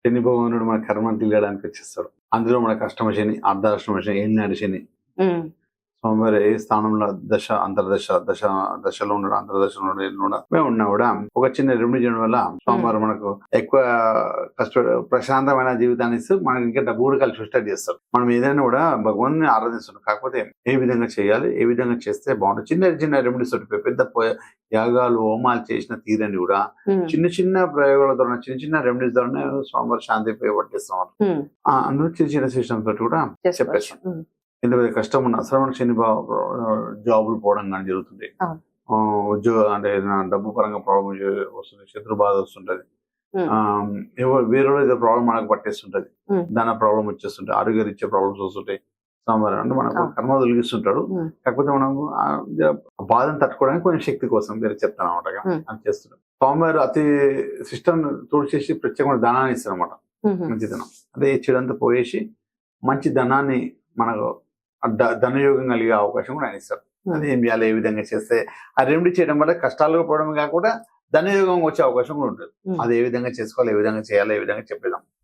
శని భగవానుడు మన కర్మను తెలియడానికి వచ్చేస్తాడు. అందులో మన కష్టమ శని, అర్ధాష్టమ శని, ఏలినాటి శని. స్వామివారి ఏ స్థానంలో దశ అంతర్దశ దశలో ఉన్నాడు, అంతర్దశలో ఉన్నాడు మేము ఉన్నా కూడా ఒక చిన్న రెమెడీ చేయడం వల్ల స్వామివారు మనకు ఎక్కువ ప్రశాంతమైన జీవితాన్ని ఇస్తూ మనకి ఇంకా డబ్బు కూడా కలిసి స్టార్ట్ చేస్తారు. మనం ఏదైనా కూడా భగవాన్ని ఆరాధిస్తున్నాం, కాకపోతే ఏ విధంగా చేయాలి, ఏ విధంగా చేస్తే బాగుంటుంది. చిన్న చిన్న రెమెడీస్ తోటి పెద్ద యాగాలు హోమాలు చేసిన తీరని కూడా చిన్న చిన్న ప్రయోగాల ద్వారా, చిన్న చిన్న రెమెడీస్ ద్వారా స్వామివారు శాంతి పట్టిస్తాం. అందులో చిన్న చిన్న సిస్టమ్స్ తోటి కూడా చెప్పేస్తాం. ఎంత పెద్ద కష్టం ఉన్న శ్రవణ శని జాబులు పోవడం కానీ జరుగుతుంది. ఉద్యోగం అంటే డబ్బు పరంగా ప్రాబ్లం వస్తుంది, శత్రు బాధ వస్తుంటది, వేరే ఏదో ప్రాబ్లం మనకు పట్టేస్తుంటది, దాని ప్రాబ్లం వచ్చేస్తుంటాయి, ఆరోగ్య రీత్యా ప్రాబ్లమ్స్ వస్తుంటాయి. సోమవారం అంటే మనకు కర్మ తొలగిస్తుంటాడు. కాకపోతే మనం బాధను తట్టుకోవడానికి కొంచెం శక్తి కోసం మీరు చెప్తాను అనమాట అని చేస్తున్నాం. సోమవారం అతి సిస్టమ్ తోడు చేసి ప్రత్యేకమైన ధనాన్ని ఇస్తారు అనమాట. మంచిదనం అదే చెడంతా పోయేసి మంచి ధనాన్ని మనకు ధనయోగం కలిగే అవకాశం కూడా ఆయన ఇస్తారు. అది ఏం చేయాలి, ఏ విధంగా చేస్తే ఆ రెమెడీ చేయడం వల్ల కష్టాలు పోవడం కాకుండా ధనయోగం వచ్చే అవకాశం కూడా ఉంటుంది. అది ఏ విధంగా చేసుకోవాలి, ఏ విధంగా చేయాలి, ఏ విధంగా చెప్పేదాం.